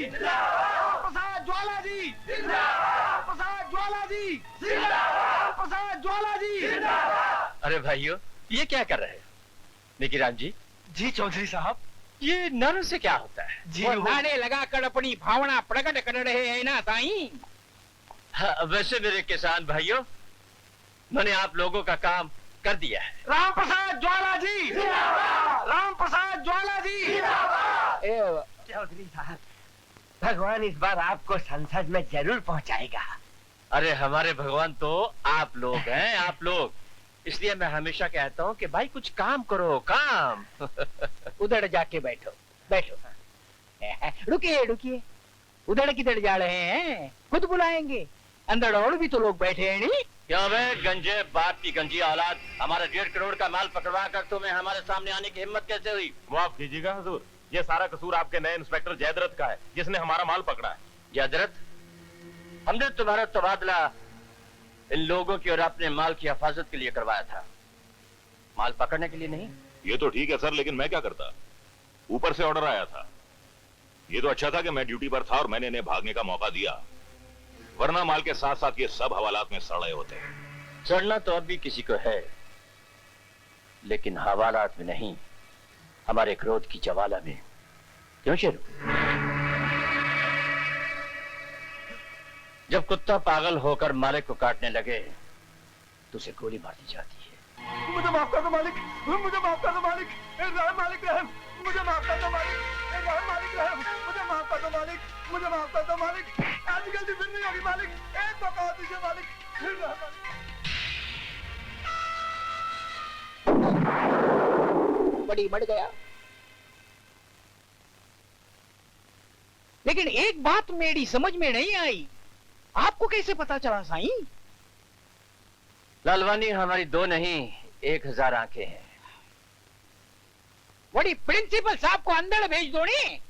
प्रसाद ज्वाला जी, प्रसाद ज्वाला जी, प्रसाद ज्वाला जी। अरे भाइयों, ये क्या कर रहे हैं? निकिराम जी। जी चौधरी साहब। ये नारों से क्या होता है? जी वो नारे लगाकर अपनी भावना प्रकट कर रहे हैं ना साईं। हाँ, वैसे मेरे किसान भाइयों, मैंने आप लोगों का काम कर दिया है। राम प्रसाद ज्वाला जी, राम प्रसाद ज्वाला जी। चौधरी साहब, भगवान इस बार आपको संसद में जरूर पहुंचाएगा। अरे हमारे भगवान तो आप लोग हैं, आप लोग। इसलिए मैं हमेशा कहता हूँ कि भाई कुछ काम करो, काम। उधर जाके बैठो, बैठो। रुकिए रुकिए, उधर किधर जा रहे हैं? खुद बुलाएंगे। अंदर और भी तो लोग बैठे हैं नहीं? क्यों बे गंजे बाप की गंजी औलाद, हमारा 1.5 करोड़ का माल पकड़वा कर तुम्हें हमारे सामने आने की हिम्मत कैसे हुई? माफ कीजिएगा हुजूर, ये सारा कसूर आपके नए इंस्पेक्टर जयद्रथ का है, जिसने हमारा माल पकड़ा है। जयद्रथ, हमने तुम्हारा तबादला इन लोगों की और अपने माल की हिफाजत के लिए करवाया था, माल पकड़ने के लिए नहीं। ये तो ठीक है सर, लेकिन मैं क्या करता? ऊपर से ऑर्डर आया था। ये तो अच्छा था कि मैं ड्यूटी पर था और मैंने इन्हें भागने का मौका दिया, वरना माल के साथ साथ ये सब हवालात में सड़े होते। सड़ना तो अब भी किसी को है, लेकिन हवालात में नहीं, हमारे क्रोध की ज्वाला में। क्यों शेरू? जब कुत्ता पागल होकर मालिक को काटने लगे तो उसे गोली मार दी जाती है। मुझे माफ कर दो मालिक, मुझे माफ कर दो मालिक, रहम मालिक रहम, मुझे माफ कर दो मालिक, रहम मालिक रहम, मुझे माफ कर दो मालिक, मुझे माफ कर दो मालिक। आज गलती फिर नहीं होगी मालिक, एक मौका और दीजिए मालिक, रहम मालिक। बड़ी मर गया। लेकिन एक बात मेरी समझ में नहीं आई, आपको कैसे पता चला साईं? लालवानी, हमारी 2 नहीं 1000 आंखें हैं। बड़ी प्रिंसिपल साहब को अंदर भेज दो नी।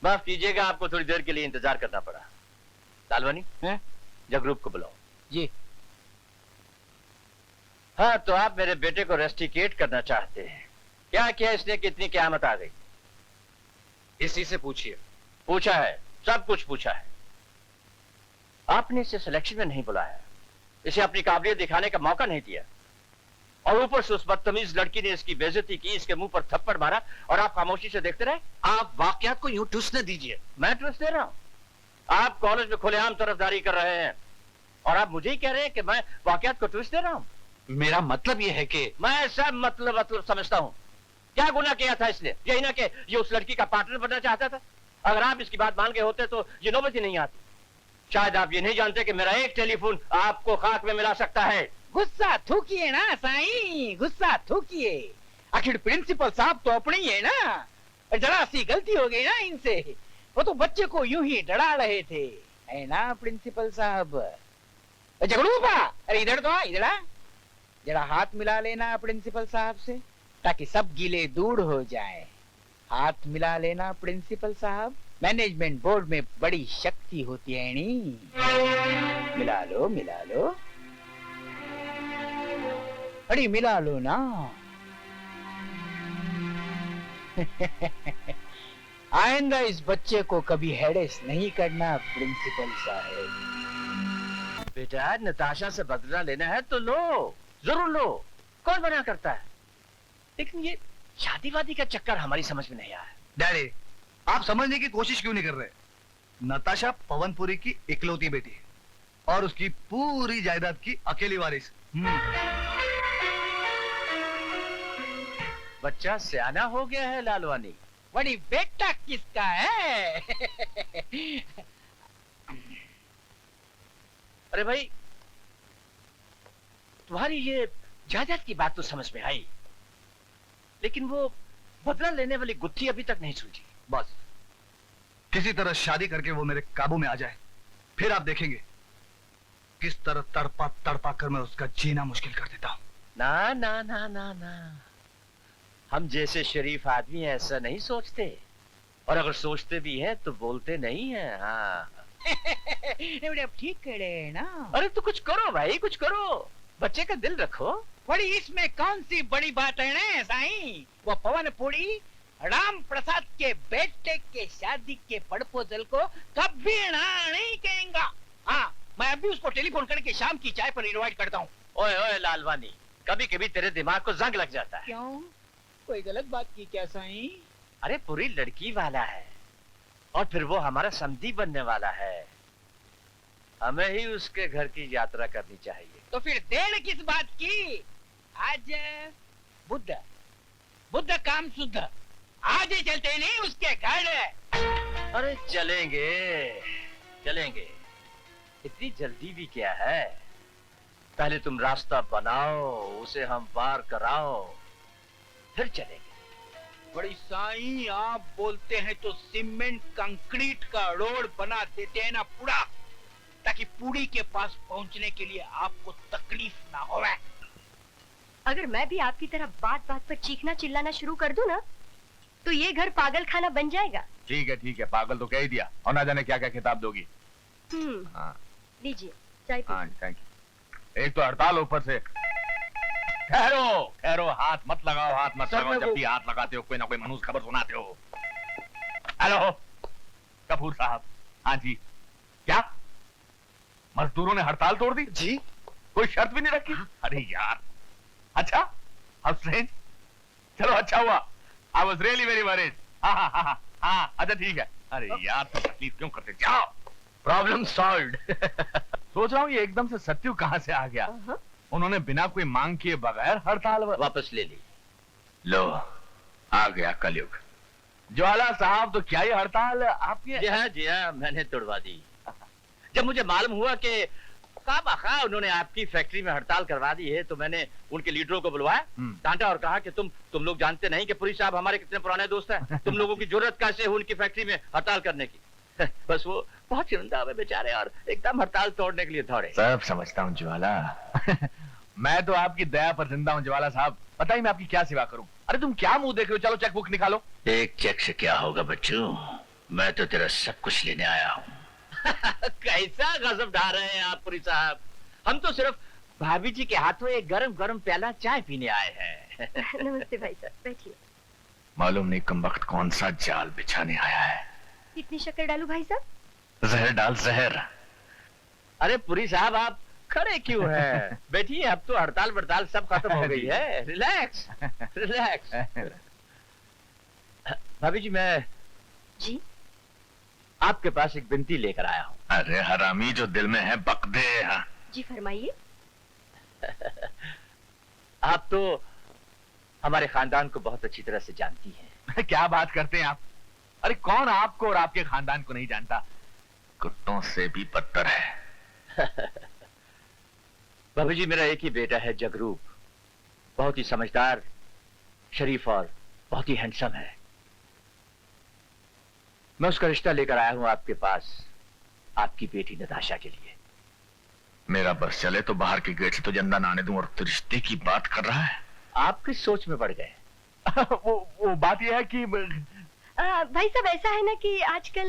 माफ कीजिएगा, आपको थोड़ी देर के लिए इंतजार करना पड़ा। लालवानी, जगरूप को बुलाओ। जी। हाँ, तो आप मेरे बेटे को रेस्टिकेट करना चाहते हैं। क्या किया इसने, कितनी क़यामत आ गई? इसी से पूछिए। पूछा है, सब कुछ पूछा है। आपने इसे सिलेक्शन में नहीं बुलाया, इसे अपनी काबिलियत दिखाने का मौका नहीं दिया, और ऊपर से उस बदतमीज लड़की ने इसकी बेइज्जती की, इसके मुंह पर थप्पड़ मारा और आप खामोशी से देखते रहे। आप वाकयात को यूं ट्विस्ट न दीजिए। मैं ट्विस्ट दे रहा हूं? आप कॉलेज में खुलेआम तरफदारी कर रहे हैं और आप मुझे ही कह रहे हैं कि मैं वाकयात को ट्विस्ट दे रहा हूं। मेरा मतलब यह है कि मैं सब मतलब समझता हूं। क्या गुनाह किया था इसने? यही ना कि ये उस लड़की का पार्टनर बनना चाहता था। अगर आप इसकी बात मान गए होते तो ये नौबत ही नहीं आती। शायद आप ये नहीं जानते कि मेरा एक टेलीफोन आपको खाक में मिला सकता है। गुस्सा थूकिए ना साईं, गुस्सा थूकिए। आखिर प्रिंसिपल साहब तो अपने ही है ना। जरा सी गलती हो गई ना इनसे, वो तो बच्चे को यूं ही डरा रहे थे, है ना प्रिंसिपल साहब? जगरूपा, अरे इधर तो आ, इधर आ। जरा हाथ मिला लेना प्रिंसिपल साहब से, ताकि सब गीले दूर हो जाए। हाथ मिला लेना प्रिंसिपल साहब, मैनेजमेंट बोर्ड में बड़ी शक्ति होती है नी। मिला लो, मिला लो, अरे मिला लो ना। आइंदा इस बच्चे को कभी हेडेस नहीं करना प्रिंसिपल साहब। बेटा, नताशा से बदला लेना है तो लो, जरूर लो, कौन मना करता है। लेकिन ये शादी वादी का चक्कर हमारी समझ में नहीं आया। डैडी, आप समझने की कोशिश क्यों नहीं कर रहे? नताशा पवनपुरी की इकलौती बेटी है और उसकी पूरी जायदाद की अकेली वारिस। बच्चा सियाना हो गया है लालवानी। बड़ी बेटा किसका है? अरे भाई, तुम्हारी ये जायदाद की बात तो समझ में आई, लेकिन वो बदला लेने वाली गुत्थी अभी तक नहीं सुलझी। बस किसी तरह शादी करके वो मेरे काबू में आ जाए, फिर आप देखेंगे किस तरह तड़पा तड़पा कर मैं उसका जीना मुश्किल कर देता हूं। ना ना ना ना ना, हम जैसे शरीफ आदमी ऐसा नहीं सोचते, और अगर सोचते भी हैं तो बोलते नहीं हैं। हाँ। आप ठीक कह रहे हैं ना। अरे तो कुछ करो भाई, कुछ करो, बच्चे का दिल रखो। बड़ी इसमें कौन सी बड़ी बात है ना साईं? वो पवनपुरी राम प्रसाद के बेटे के शादी के प्रपोजल को कभी ना नहीं कहेंगा। हाँ, मैं अभी उसको टेलीफोन करके शाम की चाय पर इनवाइट करता हूँ। ओए ओए लालवानी, कभी कभी तेरे दिमाग को जंग लग जाता है। क्यों? कोई गलत बात की क्या साईं? अरे पूरी लड़की वाला है और फिर वो हमारा समधी बनने वाला है। हमें ही उसके घर की यात्रा करनी चाहिए। तो फिर देर किस बात की? आज बुद्ध काम शुद्ध, आज ही चलते नहीं उसके घर। अरे चलेंगे चलेंगे, इतनी जल्दी भी क्या है। पहले तुम रास्ता बनाओ, उसे हम पार कराओ, फिर चलेंगे। बड़ी साईं, आप बोलते हैं तो सीमेंट कंक्रीट का रोड बना देते हैं ना पूरा, ताकि पूरी के पास पहुंचने के लिए आपको तकलीफ ना हो। अगर मैं भी आपकी तरह बात बात पर चीखना चिल्लाना शुरू कर दूं ना, तो ये घर पागल खाना बन जाएगा। ठीक है, पागल तो कह ही दिया, और ना जाने क्या क्या किताब दोगी। हाँ। लीजिए चाय हाँ, थैंक यू। एक तो हड़ताल, ऊपर से ठहरो, हाथ मत लगाओ, जब भी हाथ लगाते हो कोई ना कोई मनुष्य खबर सुनाते हो। हेलो कपूर साहब। हाँ जी, क्या मजदूरों ने हड़ताल तोड़ दी? जी, कोई शर्त भी नहीं रखी? अरे यार, अच्छा, हाउ स्ट्रेंज। चलो अच्छा हुआ, I was really very worried. हाँ, अच्छा ठीक है। अरे यार, तुम तकलीफ क्यों करते? जाओ, प्रॉब्लम सॉल्व्ड। सोच रहा हूँ ये एकदम से सत्यु कहाँ से आ गया। उन्होंने बिना कोई मांग किए बगैर हड़ताल वापस ले ली। लो, आ गया कलयुग। ज्वाला साहब, तो क्या ये हड़ताल आपकी? जी हाँ, मैंने तोड़वा दी। जब मुझे मालूम हुआ कि खामखा उन्होंने आपकी फैक्ट्री में हड़ताल करवा दी है, तो मैंने उनके लीडरों को बुलवाया, डांटा और कहा कि तुम लोग जानते नहीं कि पुरी साहब हमारे कितने पुराने दोस्त हैं। तुम लोगों की जरूरत कैसे है उनकी फैक्ट्री में हड़ताल करने की। बस वो बहुत चिंता हुए बेचारे और एकदम हड़ताल तोड़ने के लिए दौड़े। सब समझता हूँ ज्वाला। मैं तो आपकी दया पर जिंदा हूँ ज्वाला साहब। बताइए मैं आपकी क्या सेवा करूँ? अरे तुम क्या मुंह देख रहे हो? चलो चेक बुक निकालो। एक चेक से क्या होगा बच्चों, मैं तो तेरा सब कुछ लेने आया हूँ। कैसा गजब ढा रहे हैं आप पुरी साहब। हम तो सिर्फ भाभी जी के हाथों एक गरम गरम प्याला चाय पीने आए हैं। नमस्ते भाई साहब, बैठिए। मालूम नहीं कम वक्त कौन सा जाल बिछाने आया है। कितनी शक्कर डालूं भाई साहब? जहर डाल, जहर। अरे पुरी साहब, आप खड़े क्यों हैं? बैठिए, अब तो हड़ताल बड़ताल सब खत्म हो गई है। Relax relax. भाभी जी, मैं जी आपके पास एक विनती लेकर आया हूँ। अरे हरामी, जो दिल में है बक दे। हाँ। जी फरमाइए। आप तो हमारे खानदान को बहुत अच्छी तरह से जानती हैं। क्या बात करते हैं आप? अरे कौन आपको और आपके खानदान को नहीं जानता? कुत्तों से भी बदतर है। भाभी जी, मेरा एक ही बेटा है जगरूप, बहुत ही समझदार, शरीफ और बहुत ही हैंडसम है। मैं उसका रिश्ता लेकर आया हूं आपके पास, आपकी बेटी नताशा के लिए। मेरा बस चले तो बाहर के गेट से तो जंदा आने दूं, और तो रिश्ते की बात कर रहा है। आप किस सोच में पड़ गए? वो बात यह है कि भाई साहब, ऐसा है ना कि आजकल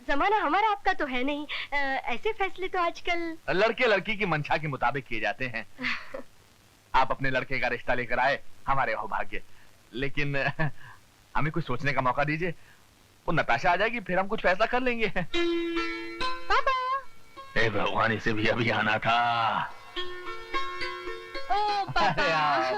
जमाना हमारा आपका तो है नहीं। ऐसे फैसले तो आजकल लड़के लड़की की मंशा के मुताबिक किए जाते हैं। आप अपने लड़के का रिश्ता लेकर आए, हमारे अहोभाग्य। लेकिन हमें कुछ सोचने का मौका दीजिए। वो नताशा आ जाएगी, फिर हम कुछ फैसला कर लेंगे। पापा। ए भगवान, इसे भी अभी आना था। ओ पापा।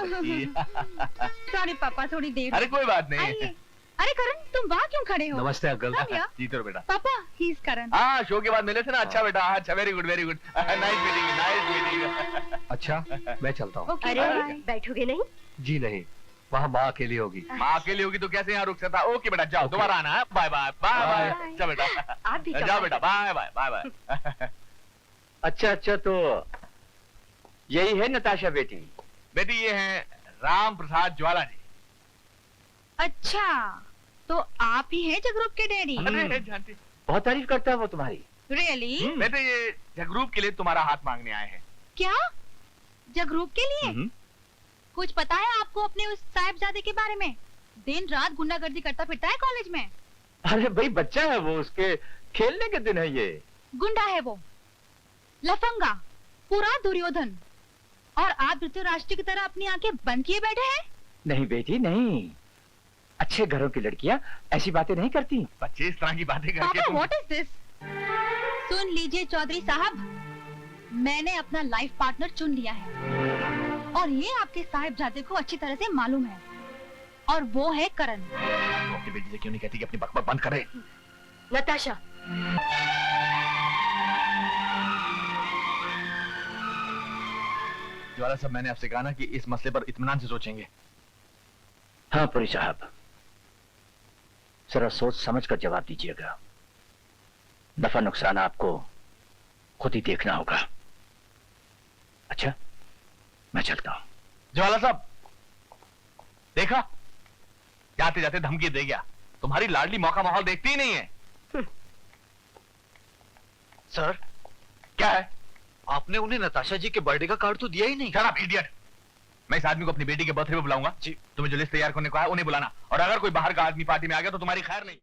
सॉरी पापा, थोड़ी देर। अरे कोई बात नहीं। अरे करण, तुम वहाँ क्यों खड़े हो? नमस्ते अंकल। Come here. जीतो रहो बेटा। पापा, ही इज करण। हाँ, शो के बाद मिले थे ना। अच्छा बेटा, अच्छा, very good very good. Nice meeting, nice meeting. अच्छा, मैं चलता हूँ। ओके, अरे बाय। बैठोगे नहीं? जी नहीं, वहाँ माँ अकेली होगी। माँ अकेली होगी तो कैसे यहाँ रुक सकता? ओके बेटा, जाओ, दोबारा आना है। Bye bye bye bye. Bye. चल बेटा, आप भी जाओ बेटा, बाय बाय बाय बाय। अच्छा, तो यही है नताशा बेटी? बेटी, ये है राम प्रसाद ज्वाला जी। अच्छा, तो आप ही हैं जगरूप के डैडी? अरे जानती। बहुत तारीफ करता है वो तुम्हारी। रियली? बेटे, ये जगरूप के लिए तुम्हारा हाथ मांगने आए हैं। क्या? जगरूप के लिए? कुछ पता है आपको अपने उस साहिबजादे के बारे में? दिन रात गुंडागर्दी करता फिरता है कॉलेज में। अरे भाई, बच्चा है वो, उसके खेलने के दिन है ये। गुंडा है वो, लफंगा, पूरा दुर्योधन। और आप धृतराष्ट्र की तरह अपनी आंखें बंद किए बैठे हैं? नहीं बेटी, नहीं। अच्छे अच्छे घरों की लड़कियां ऐसी बातें नहीं करती। बच्चे इस तरह की बातें करके पापा तुम व्हाट इज दिस? सुन लीजिए चौधरी साहब, मैंने अपना लाइफ पार्टनर चुन लिया है और ये आपके साहिबजादे को अच्छी तरह से मालूम है, और वो है करण। तो अपनी बेटी से क्यों नहीं कहती कि अपनी बकबक बंद करे? नताशा, ज्वाला साहब, मैंने आपसे कहा ना कि इस मसले पर इत्मीनान से सोचेंगे। हाँ पुरी साहब, जरा सोच समझ कर जवाब दीजिएगा। नफा नुकसान आपको खुद ही देखना होगा। अच्छा, मैं चलता हूं। ज्वाला साहब, देखा, जाते जाते धमकी दे गया। तुम्हारी लाडली मौका माहौल देखती ही नहीं है। सर, क्या है? आपने उन्हें नताशा जी के बर्थडे का कार्ड तो दिया ही नहीं। Shut up idiot. मैं इस आदमी को अपनी बेटी के बर्थडे पे बुलाऊंगा। जी। तुम्हें जो लिस्ट तैयार करने को है उन्हें बुलाना, और अगर कोई बाहर का आदमी पार्टी में आ गया तो तुम्हारी खैर नहीं।